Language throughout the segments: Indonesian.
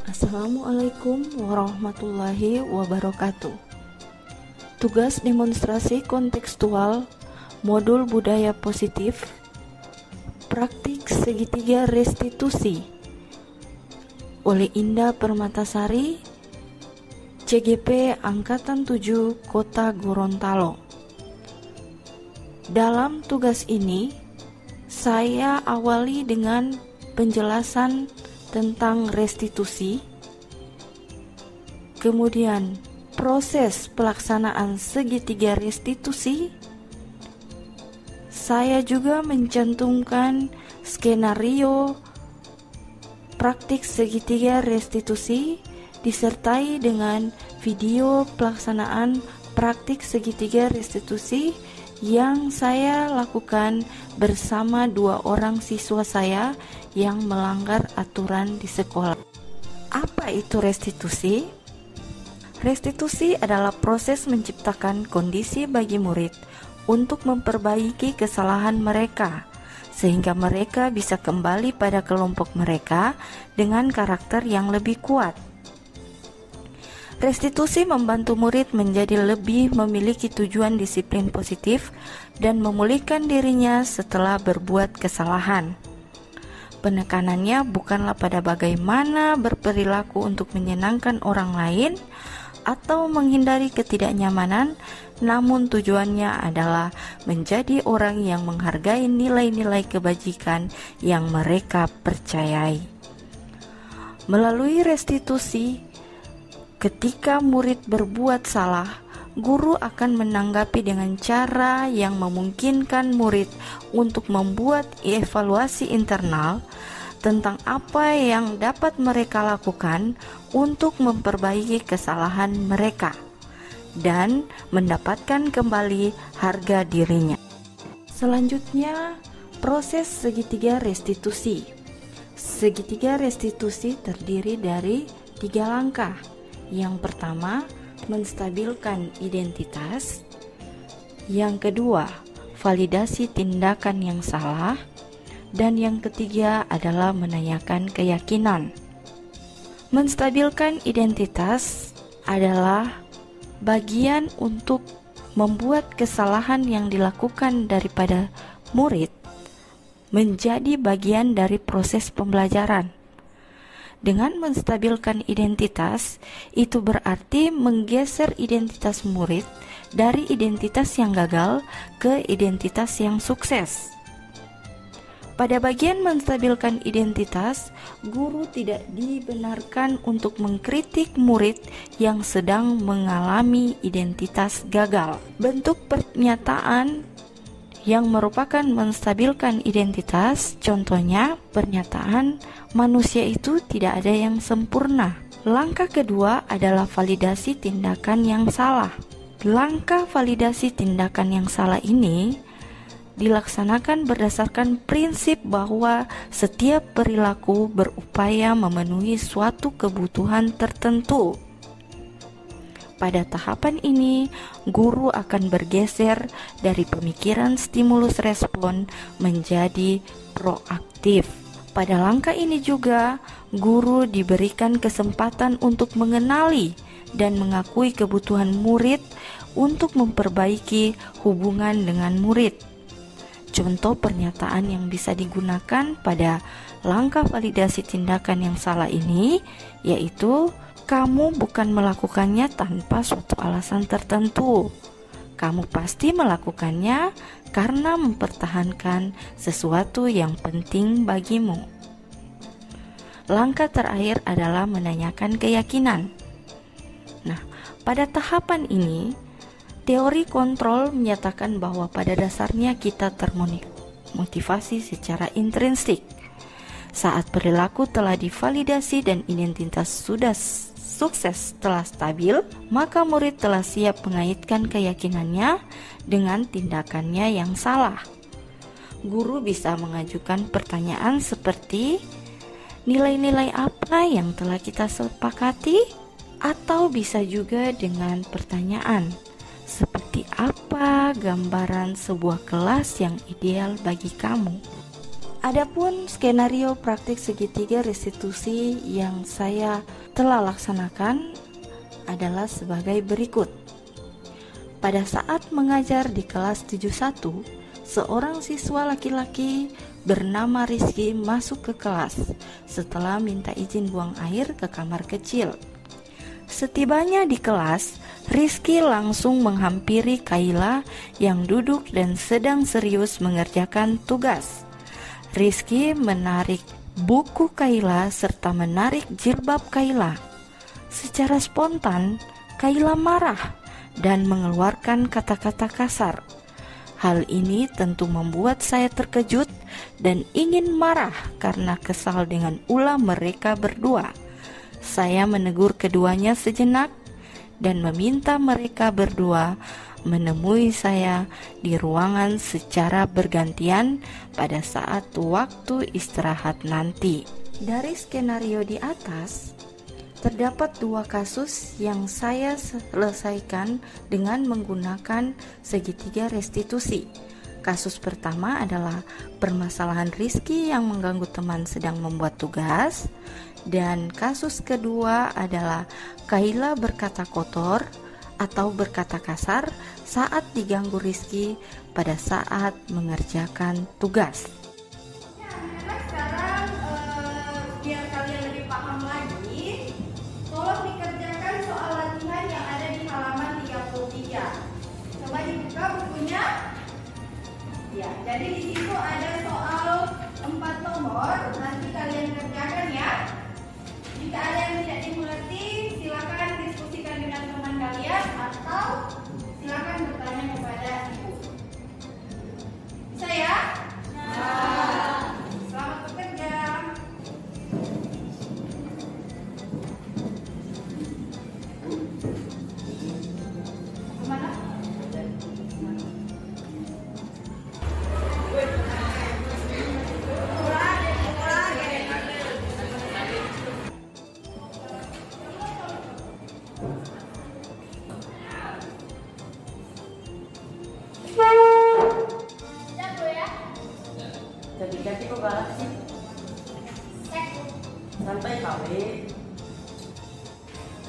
Assalamualaikum warahmatullahi wabarakatuh. Tugas demonstrasi kontekstual modul budaya positif, praktik segitiga restitusi oleh Indah Permatasari, CGP Angkatan 7 Kota Gorontalo. Dalam tugas ini, saya awali dengan penjelasan tentang restitusi, kemudian proses pelaksanaan segitiga restitusi. Saya juga mencantumkan skenario praktik segitiga restitusi disertai dengan video pelaksanaan praktik segitiga restitusi yang saya lakukan bersama 2 orang siswa saya yang melanggar aturan di sekolah. Apa itu restitusi? Restitusi adalah proses menciptakan kondisi bagi murid untuk memperbaiki kesalahan mereka, sehingga mereka bisa kembali pada kelompok mereka dengan karakter yang lebih kuat. Restitusi membantu murid menjadi lebih memiliki tujuan disiplin positif dan memulihkan dirinya setelah berbuat kesalahan. Penekanannya bukanlah pada bagaimana berperilaku untuk menyenangkan orang lain atau menghindari ketidaknyamanan, namun tujuannya adalah menjadi orang yang menghargai nilai-nilai kebajikan yang mereka percayai. Melalui restitusi, ketika murid berbuat salah, guru akan menanggapi dengan cara yang memungkinkan murid untuk membuat evaluasi internal tentang apa yang dapat mereka lakukan untuk memperbaiki kesalahan mereka dan mendapatkan kembali harga dirinya. Selanjutnya, proses segitiga restitusi. Segitiga restitusi terdiri dari 3 langkah. Yang pertama, menstabilkan identitas. Yang kedua, validasi tindakan yang salah. Dan yang ketiga adalah menanyakan keyakinan. Menstabilkan identitas adalah bagian untuk membuat kesalahan yang dilakukan daripada murid menjadi bagian dari proses pembelajaran. Dengan menstabilkan identitas, itu berarti menggeser identitas murid dari identitas yang gagal ke identitas yang sukses. Pada bagian menstabilkan identitas, guru tidak dibenarkan untuk mengkritik murid yang sedang mengalami identitas gagal. Bentuk pernyataan yang merupakan menstabilkan identitas, contohnya pernyataan manusia itu tidak ada yang sempurna. Langkah kedua adalah validasi tindakan yang salah. Langkah validasi tindakan yang salah ini dilaksanakan berdasarkan prinsip bahwa setiap perilaku berupaya memenuhi suatu kebutuhan tertentu. Pada tahapan ini, guru akan bergeser dari pemikiran stimulus respon menjadi proaktif. Pada langkah ini juga, guru diberikan kesempatan untuk mengenali dan mengakui kebutuhan murid untuk memperbaiki hubungan dengan murid. Contoh pernyataan yang bisa digunakan pada langkah validasi tindakan yang salah ini yaitu, kamu bukan melakukannya tanpa suatu alasan tertentu. Kamu pasti melakukannya karena mempertahankan sesuatu yang penting bagimu. Langkah terakhir adalah menanyakan keyakinan. Nah, pada tahapan ini, teori kontrol menyatakan bahwa pada dasarnya kita termotivasi secara intrinsik. Saat perilaku telah divalidasi dan identitas sudah sukses telah stabil, maka murid telah siap mengaitkan keyakinannya dengan tindakannya yang salah. Guru bisa mengajukan pertanyaan seperti, nilai-nilai apa yang telah kita sepakati? Atau bisa juga dengan pertanyaan, seperti apa gambaran sebuah kelas yang ideal bagi kamu? Adapun skenario praktik segitiga restitusi yang saya telah laksanakan adalah sebagai berikut. Pada saat mengajar di kelas 71, seorang siswa laki-laki bernama Rizky masuk ke kelas setelah minta izin buang air ke kamar kecil. Setibanya di kelas, Rizky langsung menghampiri Kayla yang duduk dan sedang serius mengerjakan tugas. Rizky menarik buku Kayla serta menarik jilbab Kayla. Secara spontan, Kayla marah dan mengeluarkan kata-kata kasar. Hal ini tentu membuat saya terkejut dan ingin marah karena kesal dengan ulah mereka berdua. Saya menegur keduanya sejenak dan meminta mereka berdua menemui saya di ruangan secara bergantian pada saat waktu istirahat nanti. Dari skenario di atas, terdapat dua kasus yang saya selesaikan dengan menggunakan segitiga restitusi. Kasus pertama adalah permasalahan Rizky yang mengganggu teman sedang membuat tugas, dan kasus kedua adalah Kayla berkata kotor atau berkata kasar saat diganggu Rizky pada saat mengerjakan tugas. Sekarang biar kalian lebih paham lagi, tolong dikerjakan soal latihan yang ada di halaman 33. Coba dibuka bukunya. Ya, jadi di situ ada soal 4 nomor, nanti kalian kerjakan ya. Jika ada yang tidak dimengerti, silakan diskusikan dengan teman kalian atau silakan bertanya kepada ibu. Bisa ya? Selamat bekerja. Kemana? Jadi kok galak sih? Santai kali.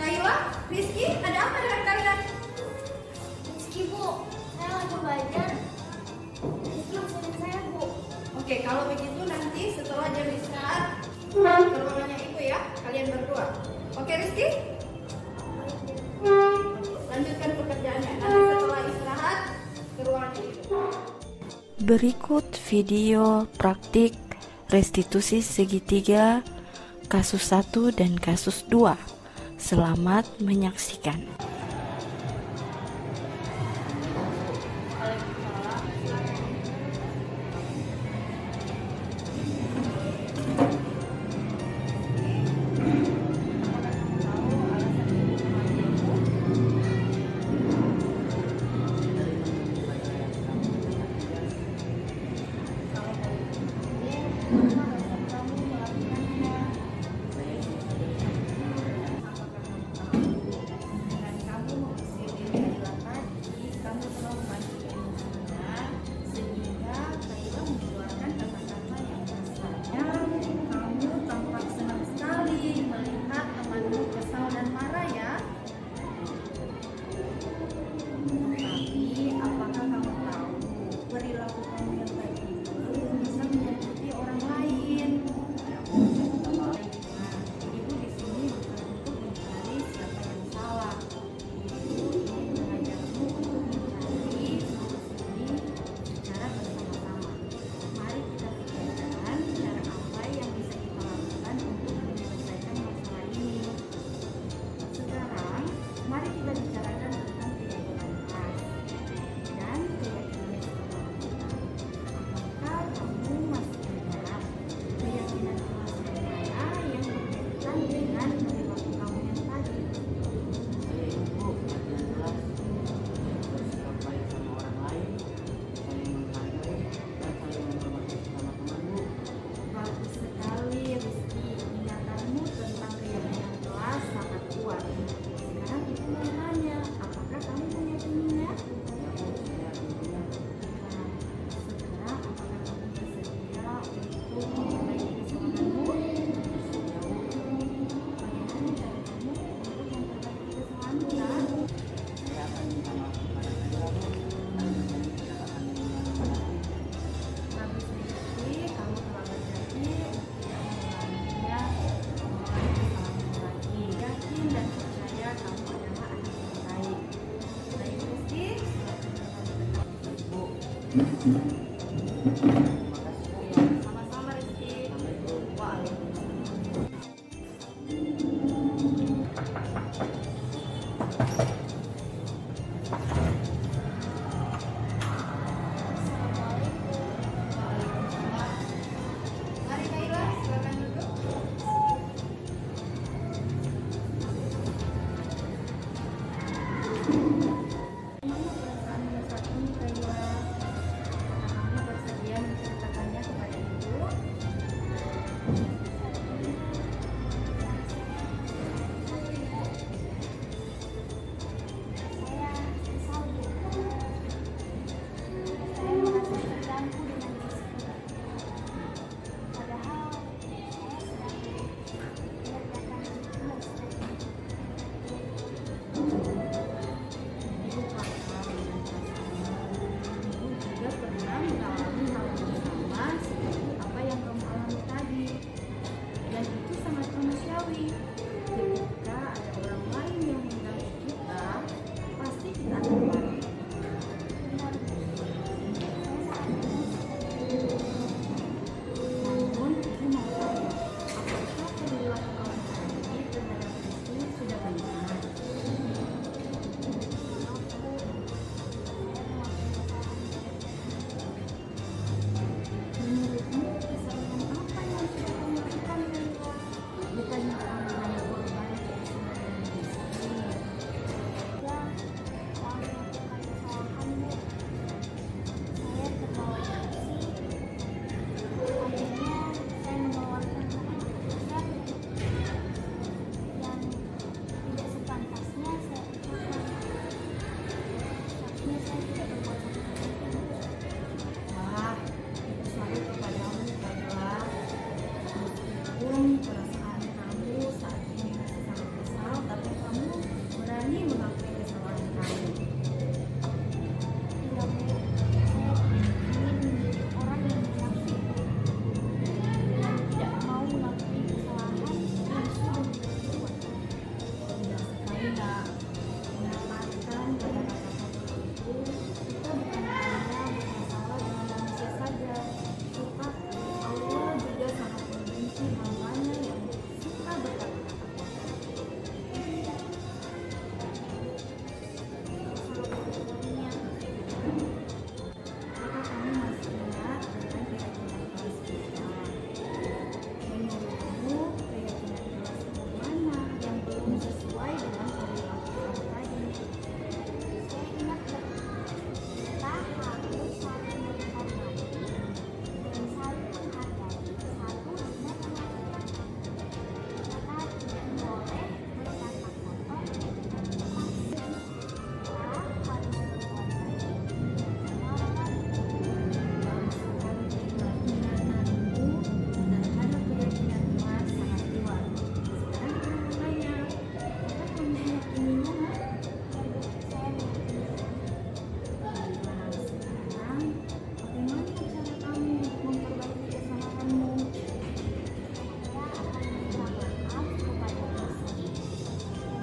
Kayla, Rizky, ada apa dengan kalian? Rizky, Bu, saya lagi belajar. Rizky usirin saya, Bu. Oke, kalau begitu nanti setelah jam istirahat ke ruangannya ibu ya, kalian berdua. Oke, Rizky? Lanjutkan pekerjaannya. Nanti setelah istirahat ke ruangannya ibu. Berikut video praktik restitusi segitiga kasus 1 dan kasus 2. Selamat menyaksikan. Sama-sama Rizky. Mari Kaila, silakan duduk. Gimana perasaanmu saat ini Kaila? Kamu bersedia menceritakannya kepada ibu? Saya sesal Bu. Saya merasa terganggu dengan Rizky. Padahal saya sedang mengerjakan tugas. Ibu paham dengan perasaanmu. Ibu juga pernah mengalami hal yang sama seperti apa yang kamu alami tadi. Dan itu sangat manusiawi. Ketika ada orang lain yang mengganggu kita, pasti kita akan panik. Benar Bu. Saya sangat emosi. Namun, ibu mau tahu, apakah perilaku kamu tadi terhadap Rizky sudah benar? Menurutmu, kesalahan apa yang sudah kamu lakukan, Kaila? Bukannya kamu hanya korban keistimewaan Rizky. Ya, soal melakukan kesalahan Bu. Saya terbawa emosi. Akhirnya saya mengeluarkan keputusan yang tidak sepantasnya saya ucapkan. Seharusnya saya tidak berbuat seperti itu. Wah, ibu salut kepadamu, Kaila. Meskipun perasaan kamu saat ini masih sangat kesal, tapi kamu berani mengakui kesalahan kamu. Iya Bu, saya ingin menjadi orang yang munafik dan tidak mau mengakui kesalahan yang sudah dibuat. Indah sekali nak mendapatkan kata-kata itu. Kita bukan hanya bermasalah dengan manusia saja, tetapi Allah juga sangat membenci hambanya yang suka berkata-kata kotor. Apakah kamu masih ingat dengan keyakinan keras kita? Menurutmu, keyakinan keras mana yang belum sesuai dengan perilaku kamu tadi? Saya ingat kita harus saling menghormati dan saling menghargai satu dengan yang lainnya. Kita tidak boleh berkata kotor dan keras. Kita harus berbuat baik sama orang lain. Baru sekali keyakinanmu terhadap keyakinan keras sangat kuat. Sekarang kita bertanya, apakah kamu meyakininya? Saya meyakini Nah, sekarang bagaimana cara kamu memperbaiki kesalahanmu? saya akan minta maaf kepada Rizky.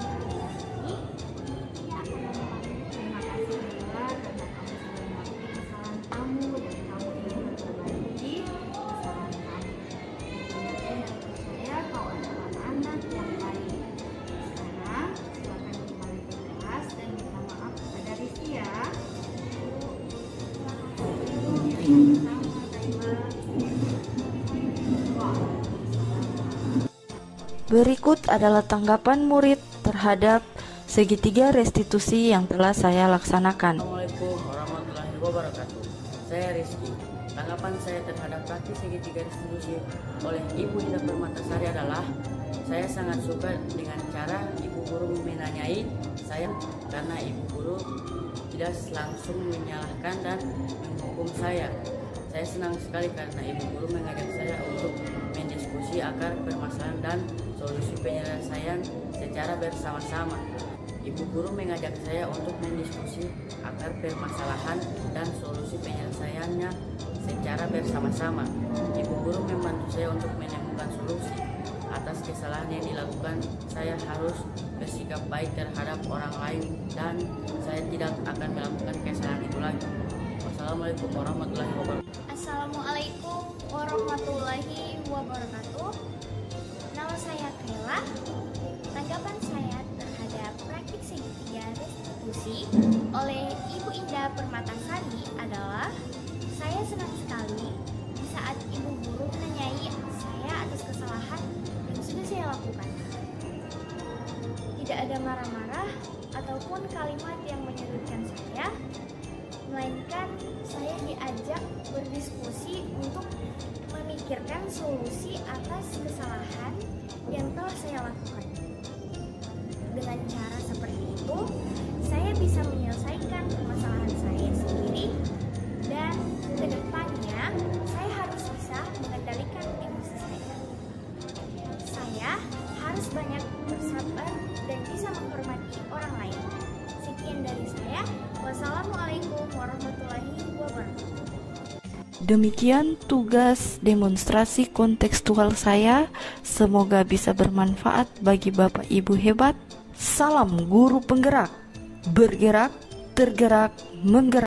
Dan Rizky tidak akan mengulangi. Terima kasih Kaila karena kamu sudah mengakui kesalahan kamu dan kamu ingin memperbaiki kesalahan kamu. Aku yakin dan percaya kau adalah anak yang baik. Sekarang silakan kembali ke kelas dan minta maaf kepada Rizky ya. Sama Kaila. Berikut adalah tanggapan murid terhadap segitiga restitusi yang telah saya laksanakan. Assalamualaikum warahmatullahi wabarakatuh. Saya Rizky. Tanggapan saya terhadap praktik segitiga restitusi oleh Ibu Ida Permatasari adalah saya sangat suka dengan cara Ibu Guru menanyai saya karena Ibu Guru tidak langsung menyalahkan dan menghukum saya. Saya senang sekali karena Ibu Guru mengajak saya untuk mendiskusi akar permasalahan dan solusi penyelesaian secara bersama-sama. Ibu Guru mengajak saya untuk mendiskusi akar permasalahan dan solusi penyelesaiannya secara bersama-sama. Ibu Guru membantu saya untuk menemukan solusi atas kesalahan yang dilakukan. Saya harus bersikap baik terhadap orang lain dan saya tidak akan melakukan kesalahan itu lagi. Assalamualaikum warahmatullahi wabarakatuh. Assalamualaikum warahmatullahi wabarakatuh. Nama saya Kayla. Tanggapan saya terhadap praktik segitiga restitusi oleh Ibu Indah Permatasari adalah saya senang sekali di saat ibu guru menanyai saya atas kesalahan yang sudah saya lakukan. Tidak ada marah-marah ataupun kalimat yang menyudutkan saya, melainkan saya diajak berdiskusi untuk memikirkan solusi atas kesalahan yang telah saya lakukan. Dengan cara seperti itu, saya bisa menyelesaikan permasalahan saya sendiri dan kedepannya saya harus bisa mengendalikan emosi saya. Saya harus banyak bersabar dan bisa menghormati orang lain. Sekian dari saya. Wassalamualaikum warahmatullahi wabarakatuh. Demikian tugas demonstrasi kontekstual saya. Semoga bisa bermanfaat bagi Bapak Ibu hebat. Salam guru penggerak, bergerak, tergerak, menggerak.